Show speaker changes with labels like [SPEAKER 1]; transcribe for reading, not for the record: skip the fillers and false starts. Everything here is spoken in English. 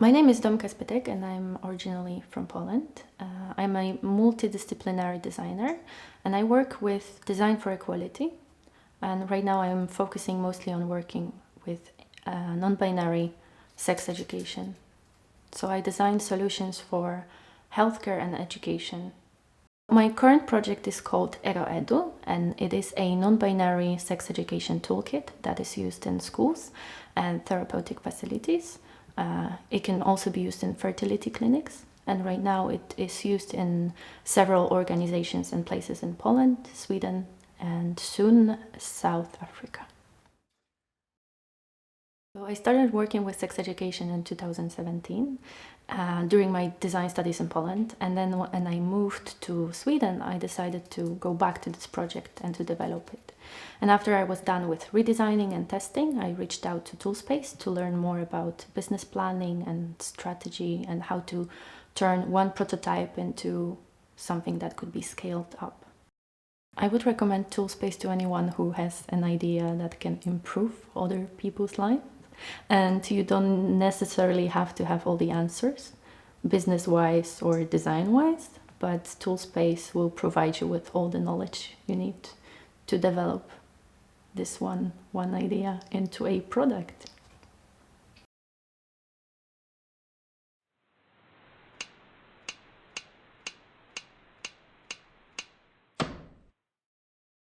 [SPEAKER 1] My name is Domka Spytek and I'm originally from Poland. I'm a multidisciplinary designer and I work with design for equality. And right now I'm focusing mostly on working with non-binary sex education. So I design solutions for healthcare and education. My current project is called ERO.EDU and it is a non-binary sex education toolkit that is used in schools and therapeutic facilities. It can also be used in fertility clinics, and right now it is used in several organizations and places in Poland, Sweden, and soon South Africa. So I started working with sex education in 2017 during my design studies in Poland, and then when I moved to Sweden I decided to go back to this project and to develop it. And after I was done with redesigning and testing, I reached out to Toolspace to learn more about business planning and strategy and how to turn one prototype into something that could be scaled up. I would recommend Toolspace to anyone who has an idea that can improve other people's lives. And you don't necessarily have to have all the answers, business-wise or design-wise, but Toolspace will provide you with all the knowledge you need to develop this one idea into a product.